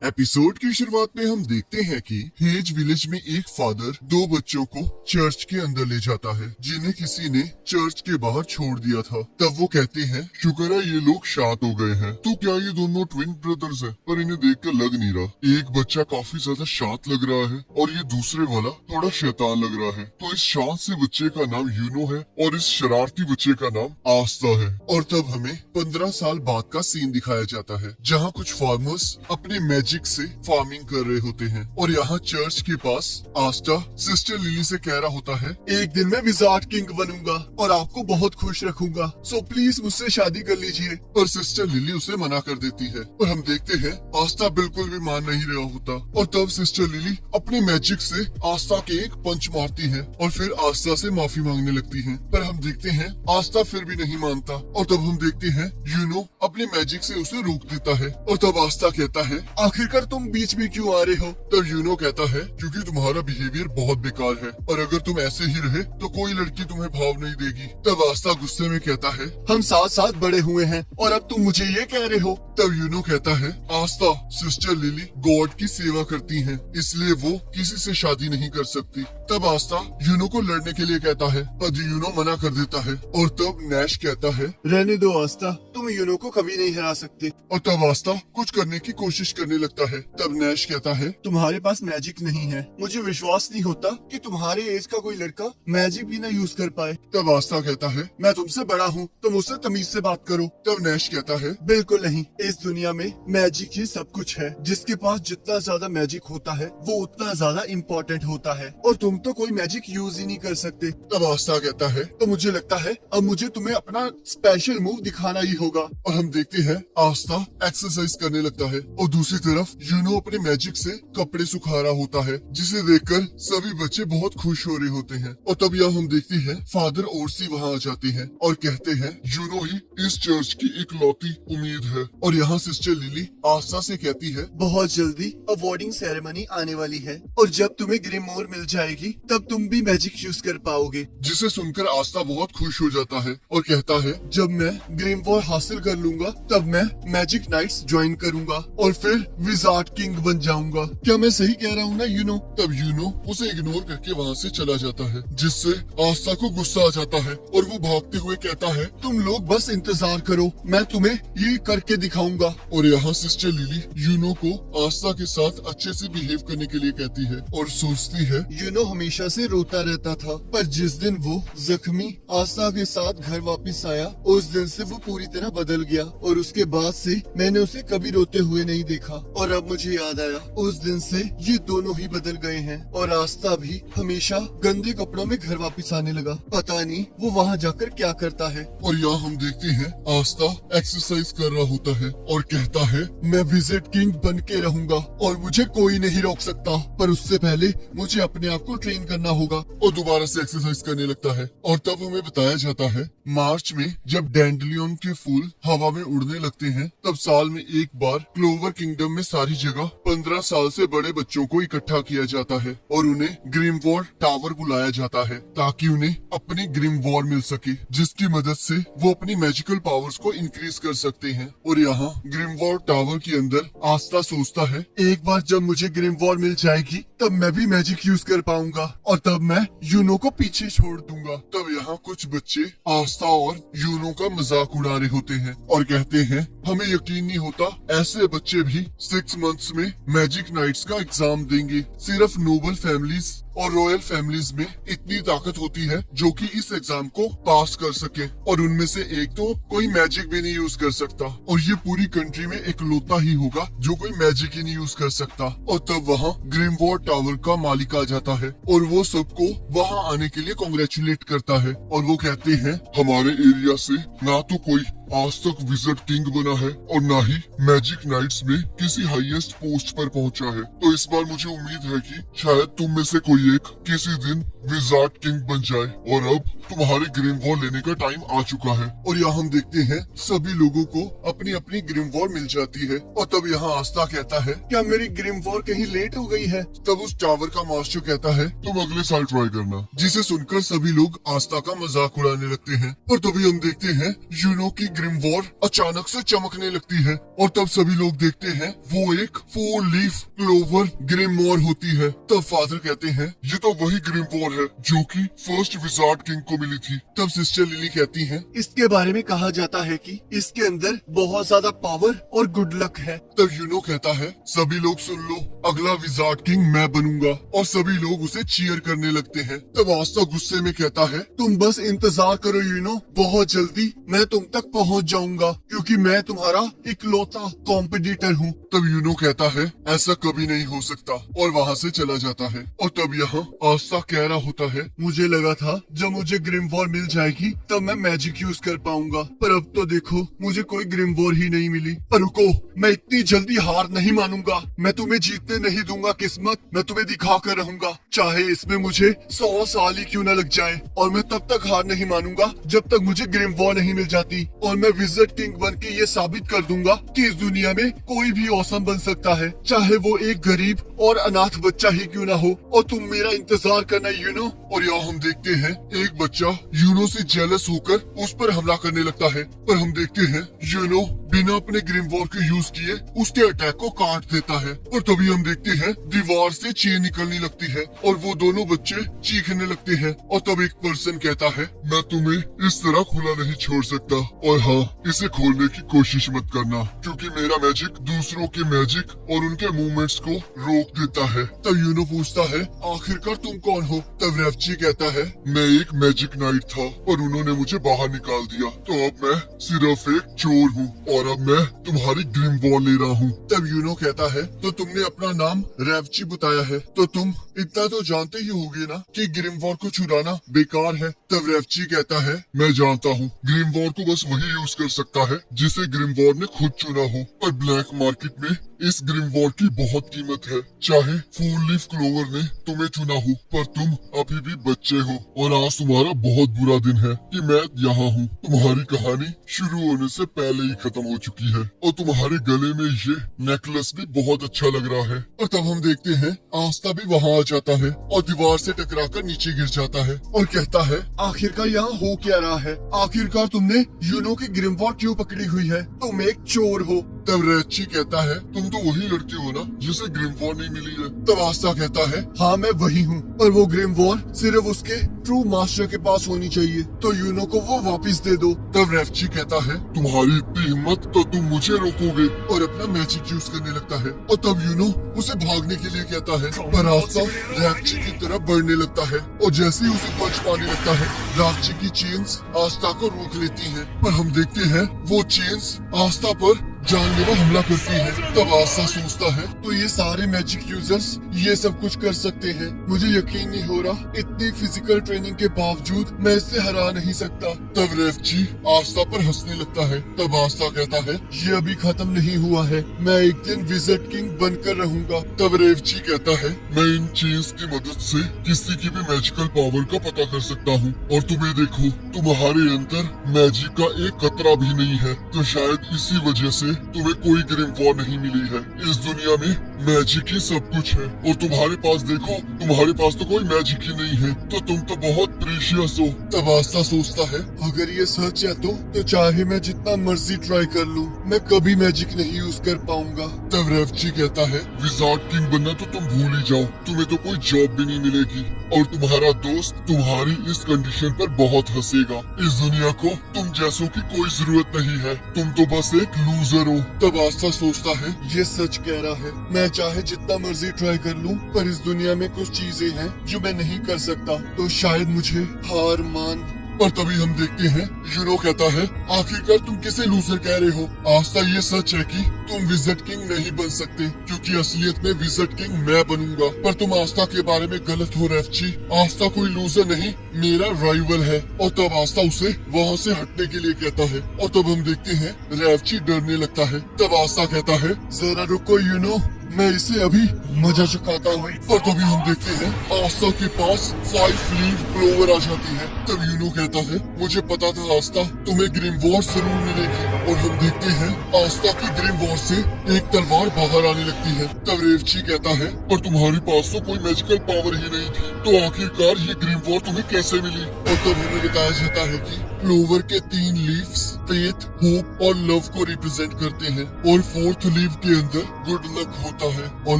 Episode की शुरुआत में हम देखते हैं कि हेज विलेज में एक फादर दो बच्चों को चर्च के अंदर ले जाता है जिन्हें किसी ने चर्च के बाहर छोड़ दिया था। तब वो कहते हैं शुक्र है ये लोग शांत हो गए हैं। तो क्या ये दोनों ट्विन ब्रदर्स हैं? पर इन्हें देखकर लग नहीं रहा। एक बच्चा काफी ज्यादा शांत लग रहा है और ये दूसरे वाला थोड़ा शैतान लग रहा है। तो इस शांत से बच्चे का नाम यूनो है और इस शरारती बच्चे का नाम आस्था है। और तब हमें 15 साल बाद का सीन दिखाया जाता है जहाँ कुछ फार्मर्स अपने मैजिक से फार्मिंग कर रहे होते हैं और यहाँ चर्च के पास आस्था सिस्टर लिली से कह रहा होता है, एक दिन मैं विजार्ड किंग बनूंगा और आपको बहुत खुश रखूंगा, सो प्लीज मुझसे शादी कर लीजिए। पर सिस्टर लिली उसे मना कर देती है और हम देखते हैं आस्था बिल्कुल भी मान नहीं रहा होता। और तब सिस्टर लिली अपने मैजिक से आस्था के एक पंच मारती है और फिर आस्था से माफी मांगने लगती है। पर हम देखते हैं आस्था फिर भी नहीं मानता और तब हम देखते हैं यूनो अपने मैजिक से उसे रोक देता है। और तब आस्था कहता है, आखिरकार तुम बीच में क्यों आ रहे हो? तब यूनो कहता है, क्योंकि तुम्हारा बिहेवियर बहुत बेकार है और अगर तुम ऐसे ही रहे तो कोई लड़की तुम्हें भाव नहीं देगी। तब आस्था गुस्से में कहता है, हम साथ साथ बड़े हुए हैं और अब तुम मुझे ये कह रहे हो? तब यूनो कहता है, आस्था सिस्टर लिली गॉड की सेवा करती है इसलिए वो किसी से शादी नहीं कर सकती। तब आस्था यूनो को लड़ने के लिए कहता है पर यूनो मना कर देता है। और तब नैश कहता है, रहने दो आस्था, तुम यूनो को कभी नहीं हरा सकते। और तब आस्था कुछ करने की कोशिश करने लगता है। तब नैश कहता है, तुम्हारे पास मैजिक नहीं है, मुझे विश्वास नहीं होता कि तुम्हारे एज का कोई लड़का मैजिक भी न यूज कर पाए। तब आस्था कहता है, मैं तुमसे बड़ा हूँ तो मुझसे तमीज से बात करो। तब नैश कहता है, बिल्कुल नहीं, इस दुनिया में मैजिक ही सब कुछ है। जिसके पास जितना ज्यादा मैजिक होता है वो उतना ज्यादा इम्पोर्टेंट होता है और तुम तो कोई मैजिक यूज ही नहीं कर सकते। तब आस्था कहता है, तो मुझे लगता है अब मुझे तुम्हें अपना स्पेशल मूव दिखाना ही होगा। और हम देखते हैं आस्था एक्सरसाइज करने लगता है और दूसरी तरफ यूनो अपने मैजिक से कपड़े सुखा रहा होता है जिसे देखकर सभी बच्चे बहुत खुश हो रहे होते हैं। और तब यहाँ हम देखते हैं फादर ओरसी वहाँ आ जाते हैं और कहते हैं, यूनो ही इस चर्च की इकलौती उम्मीद है। और यहाँ सिस्टर लिली आस्था से कहती है, बहुत जल्दी अवार्डिंग सेरेमनी आने वाली है और जब तुम्हें ग्रिमोर मिल जाएगी तब तुम भी मैजिक यूज कर पाओगे। जिसे सुनकर आस्था बहुत खुश हो जाता है और कहता है, जब मैं ग्रिमोर हासिल कर लूंगा तब मैं मैजिक नाइट्स ज्वाइन करूंगा और फिर विजार्ड किंग बन जाऊंगा। क्या मैं सही कह रहा हूँ ना यूनो? तब यूनो उसे इग्नोर करके वहाँ से चला जाता है जिससे आस्था को गुस्सा आ जाता है और वो भागते हुए कहता है, तुम लोग बस इंतजार करो, मैं तुम्हें ये करके दिखाऊंगा। और यहाँ सिस्टर लिली यूनो को आस्था के साथ अच्छे से बिहेव करने के लिए कहती है और सोचती है, यूनो हमेशा से रोता रहता था पर जिस दिन वो जख्मी आस्था के साथ घर वापस आया उस दिन से वो पूरी तरह बदल गया और उसके बाद से मैंने उसे कभी रोते हुए नहीं देखा। और अब मुझे याद आया उस दिन से ये दोनों ही बदल गए हैं और आस्था भी हमेशा गंदे कपड़ों में घर वापस आने लगा। पता नहीं वो वहाँ जाकर क्या करता है। और यहाँ हम देखते हैं आस्था एक्सरसाइज कर रहा होता है और कहता है, मैं विजिट किंग बन के रहूंगा और मुझे कोई नहीं रोक सकता, पर उससे पहले मुझे अपने आप को ट्रेन करना होगा। और दोबारा से एक्सरसाइज करने लगता है। और तब हमें बताया जाता है मार्च में जब डैंडलियन के फूल हवा में उड़ने लगते हैं तब साल में एक बार क्लोवर किंगडम में सारी जगह 15 साल से बड़े बच्चों को इकट्ठा किया जाता है और उन्हें ग्रिमवॉर्ड टावर बुलाया जाता है ताकि उन्हें अपनी ग्रिमवॉर्ड मिल सके जिसकी मदद से वो अपनी मैजिकल पावर्स को इंक्रीज कर सकते हैं। और यहाँ ग्रिमवॉर्ड टावर के अंदर आस्था सोचता है, एक बार जब मुझे ग्रिमवॉर्ड मिल जाएगी तब मैं भी मैजिक यूज कर पाऊंगा और तब मैं यूनो को पीछे छोड़ दूंगा। तब यहाँ कुछ बच्चे आस्था और यूनो का मजाक उड़ा रहे होते हैं और कहते हैं, हमें यकीन नहीं होता ऐसे बच्चे भी 6 मंथ्स में मैजिक नाइट्स का एग्जाम देंगे। सिर्फ नोबल फैमिलीज और रॉयल फैमिलीज में इतनी ताकत होती है जो कि इस एग्जाम को पास कर सके और उनमें से एक तो कोई मैजिक भी नहीं यूज कर सकता और ये पूरी कंट्री में इकलौता ही होगा जो कोई मैजिक ही नहीं यूज कर सकता। और तब वहाँ ग्रिमवॉर्ड टावर का मालिक आ जाता है और वो सबको वहाँ आने के लिए कांग्रेचुलेट करता है और वो कहते हैं, हमारे एरिया से ना तो कोई आज तक विजिट किंग बना है और ना ही मैजिक नाइट्स में किसी हाईएस्ट पोस्ट पर पहुंचा है, तो इस बार मुझे उम्मीद है कि शायद तुम में से कोई एक किसी दिन विजार्ड किंग बन जाए और अब तुम्हारे ग्रिमवॉर्ड लेने का टाइम आ चुका है। और यहाँ हम देखते हैं सभी लोगों को अपनी अपनी ग्रिमवॉर्ड मिल जाती है और तब यहाँ आस्था कहता है, क्या मेरी ग्रिमवॉर्ड कहीं लेट हो गई है? तब उस टावर का मास्टर कहता है, तुम अगले साल ट्राई करना। जिसे सुनकर सभी लोग आस्था का मजाक उड़ाने लगते हैं और तभी हम देखते हैं यूनो की ग्रिमवॉर अचानक से चमकने लगती है और तब सभी लोग देखते हैं वो एक 4 लीफ क्लोवर ग्रिमवॉर होती है। तब फादर कहते हैं ये तो वही ग्रिमवॉर है जो कि फर्स्ट विजार्ड किंग को मिली थी। तब सिस्टर लिली कहती है इसके बारे में कहा जाता है कि इसके अंदर बहुत ज्यादा पावर और गुड लक है। तब यूनो कहता है सभी लोग सुन लो, अगला विजार्ड किंग मैं बनूंगा, और सभी लोग उसे चीयर करने लगते हैं। तब आस्था गुस्से में कहता है तुम बस इंतजार करो यूनो, बहुत जल्दी मैं तुम तक पहुंच जाऊंगा क्योंकि मैं तुम्हारा इकलौता कॉम्पिटिटर हूँ। तब यूनो कहता है ऐसा कभी नहीं हो सकता और वहाँ से चला जाता है। और तब यहाँ आस्था कह रहा होता है मुझे लगा था जब मुझे ग्रिमवॉर मिल जाएगी तब मैं मैजिक यूज कर पाऊंगा, पर अब तो देखो मुझे कोई ग्रिमवॉर ही नहीं मिली। पर रुको, मैं इतनी जल्दी हार नहीं मानूंगा, मैं तुम्हें जीतने नहीं दूंगा किस्मत, मैं तुम्हें दिखा कर रहूंगा, चाहे इसमें मुझे 100 साल ही क्यों न लग जाए। और मैं तब तक हार नहीं मानूंगा जब तक मुझे ग्रिमवॉर नहीं मिल जाती, और मैं विजार्ड किंग बन के ये साबित कर दूंगा कि इस दुनिया में कोई भी औसम बन सकता है, चाहे वो एक गरीब और अनाथ बच्चा ही क्यों ना हो। और तुम मेरा इंतजार करना यूनो। और यहाँ हम देखते हैं एक बच्चा यूनो से जेलस होकर उस पर हमला करने लगता है, पर हम देखते हैं यूनो बिना अपने ग्रिमवॉर के यूज किए उसके अटैक को काट देता है। और तभी हम देखते हैं दीवार से चेन निकलने लगती है और वो दोनों बच्चे चीखने लगते हैं। और तब एक पर्सन कहता है मैं तुम्हें इस तरह खुला नहीं छोड़ सकता, और हाँ इसे खोलने की कोशिश मत करना क्योंकि मेरा मैजिक दूसरों के मैजिक और उनके मूवमेंट्स को रोक देता है। तब यूनो पूछता है आखिरकार तुम कौन हो। तब रेवची कहता है मैं एक मैजिक नाइट था और उन्होंने मुझे बाहर निकाल दिया, तो अब मैं सिर्फ एक चोर हूँ और अब मैं तुम्हारी ग्रिमवॉर ले रहा हूँ। तब यूनो कहता है तो तुमने अपना नाम रेवची बताया है, तो तुम इतना तो जानते ही होगे ना कि ग्रिमवॉर को चुराना बेकार है। तब रेवची कहता है मैं जानता हूँ, ग्रिमवॉर को बस वही यूज कर सकता है जिसे ग्रिमवॉर ने खुद चुना हो, पर ब्लैक मार्केट में इस ग्रिमवॉर की बहुत कीमत है। चाहे 4 लीफ क्लोवर ने तुम्हें चुना हो, पर तुम अभी भी बच्चे हो और आज तुम्हारा बहुत बुरा दिन है कि मैं यहाँ हूँ। तुम्हारी कहानी शुरू होने से पहले ही खत्म हो चुकी है और तुम्हारे गले में ये नेकलेस भी बहुत अच्छा लग रहा है। और तब हम देखते हैं आस्था भी वहाँ आ जाता है और दीवार से टकराकर नीचे गिर जाता है और कहता है आखिरकार यहाँ हो क्या रहा है, आखिरकार तुमने यूनो की ग्रिमवॉर क्यों पकड़ी हुई है, तुम एक चोर हो। तब रेची कहता है तुम तो वही लड़की हो ना जिसे ग्रिमवॉर नहीं मिली है। तब आस्था कहता है हाँ मैं वही हूँ, पर वो ग्रिमवॉर सिर्फ उसके ट्रू मास्टर के पास होनी चाहिए, तो यूनो को वो वापस दे दो। तब रेवची कहता है तुम्हारी इतनी हिम्मत तो तुम मुझे रोकोगे, और अपना मैजिक यूज करने लगता है। और तब यूनो उसे भागने के लिए कहता है, पर आस्था रेवची की तरफ बढ़ने लगता है और जैसे ही उसे पंच पाने लगता है रेवची की चेन्स आस्था को रोक लेती हैं। पर हम देखते हैं वो चेन्स आस्था पर जानलेवा हमला करती है। तब आस्था सोचता है तो ये सारे मैजिक यूजर्स ये सब कुछ कर सकते हैं, मुझे यकीन नहीं हो रहा, इतनी फिजिकल ट्रेनिंग के बावजूद मैं इससे हरा नहीं सकता। तब रेवची आस्था पर हंसने लगता है। तब आस्था कहता है ये अभी खत्म नहीं हुआ है, मैं एक दिन विजार्ड किंग बनकर रहूंगा। तब रेवची कहता है मैं इन चेन्स की मदद से किसी की भी मैजिकल पावर का पता कर सकता हूँ, और तुम्हें देखो तुम्हारे अंदर मैजिक का एक कतरा भी नहीं है, तो शायद इसी वजह से तुम्हें कोई ग्रिमवॉर नहीं मिली है। इस दुनिया में मैजिक ही सब कुछ है और तुम्हारे पास देखो तुम्हारे पास तो कोई मैजिक ही नहीं है, तो तुम तो बहुत प्रीशियस हो। तब आस्था सोचता है अगर ये सच है तो चाहे मैं जितना मर्जी ट्राई कर लूं, मैं कभी मैजिक नहीं यूज कर पाऊंगा। तब रेवची कहता है विजार्ड किंग बनना तो तुम भूल ही जाओ, तुम्हें तो कोई जॉब भी नहीं मिलेगी और तुम्हारा दोस्त तुम्हारी इस कंडीशन पर बहुत हंसेगा। इस दुनिया को तुम जैसों की कोई जरूरत नहीं है, तुम तो बस एक लूजर हो। तब आस्था सोचता है ये सच कह रहा है, मैं चाहे जितना मर्जी ट्राई कर लूं, पर इस दुनिया में कुछ चीजें हैं जो मैं नहीं कर सकता, तो शायद मुझे हार मान। और तभी हम देखते हैं यूनो कहता है आखिरकार तुम किसे लूजर कह रहे हो। आस्था ये सच है कि तुम विजार्ड किंग नहीं बन सकते क्योंकि असलियत में विजार्ड किंग मैं बनूंगा, पर तुम आस्था के बारे में गलत हो रेवची। आस्था कोई लूजर नहीं मेरा राइवल है। और तब आस्था उसे वहाँ से हटने के लिए कहता है और तब हम देखते हैं रेवची डरने लगता है। तब आस्था कहता है जरा रुको यूनो, मैं इसे अभी मजा चुकाता हूँ। और तभी हम देखते हैं आस्था के पास 5 लीफ क्लोवर आ जाती है। तब यूनो कहता है मुझे पता था आस्था तुम्हें ग्रिमवॉर जरूर मिलेगी। और हम देखते हैं आस्था की ग्रिम वॉर से एक तलवार बाहर आने लगती है। तब रेवची कहता है, पर तुम्हारे पास तो कोई मैजिकल पावर ही नहीं थी, तो आखिरकार ये ग्रिम वॉर तुम्हें कैसे मिली? और तब हमें बताया जाता है कि क्लोवर के 3 लीव्स फेथ, होप और लव को रिप्रेजेंट करते हैं, और 4th लीव के अंदर गुड लक होता है, और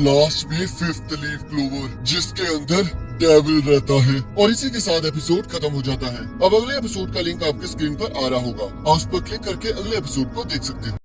लास्ट में 5th लीव क्लोवर जिसके अंदर डेविल रहता है। और इसी के साथ एपिसोड खत्म हो जाता है। अब अगले एपिसोड का लिंक आपके स्क्रीन पर आ रहा होगा, आप उस पर क्लिक करके अगले एपिसोड को देख सकते हैं।